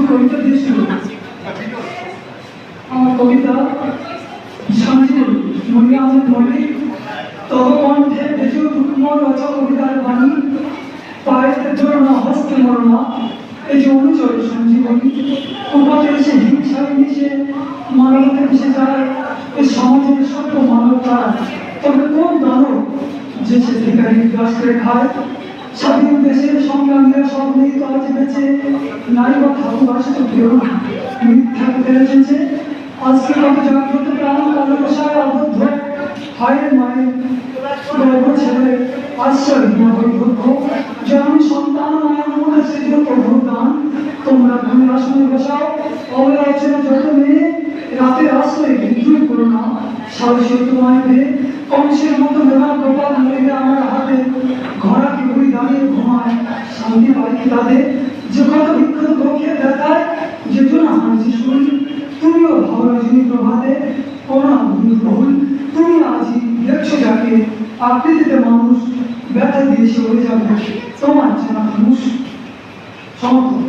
কবিতা দিয়ে শুরু করছি। আমার কবিতা সঞ্জীবনী মনে আমাদের মনে তব কণ্ঠে ভেজু তুমর রচ কবিতার বাণী পায়েতে জোড়না হস্তে মরণা এই যে অনুচয় সঞ্জীবনী উপাতে এসে হিংসায় মিশে মানবতা মিশে যায় এই সমাজের সত্য মানবতা। তবে কোন দানব যে সে ভিখারি গ্রাস করে খায় স্বাধীন দেশের সংগ্রামীরা সব নেই তো আজ বেঁচে নারী বা ভালোবাসে তো কেউ মিথ্যাকে ফেলেছে। আজকে কত জাগ্রত প্রাণ কালো পোশায় আবদ্ধ হায়ের মায়ের গর্ব ছেলে আশ্রয় নবৈভক্ষ যেমন সন্তান মায়ের মনে সৃজ প্রভুর দান। তোমরা তুমি আসনে বসাও অবলা অচেনা যত মেয়ে রাতে আশ্রয় বিদ্রোহ করো না সাহসী তোমায় পেয়ে কংসের মতো মেলা কপাল মেলে আমার হাতে ঘোড়া কি ঘুরি দাঁড়িয়ে ঘুমায় শান্তি পাই কি তাদের যে কথা বিখ্যাত পক্ষে দেখায় যেহেতু না হাসি শুনি তুমিও ভালো রজনী প্রভাতে করোনা বহুল তুমি আজই দেখছো যাকে আকৃতিতে মানুষ ব্যথা দিয়ে সে হয়ে যাবে তোমার জানা মানুষ সমর্থন।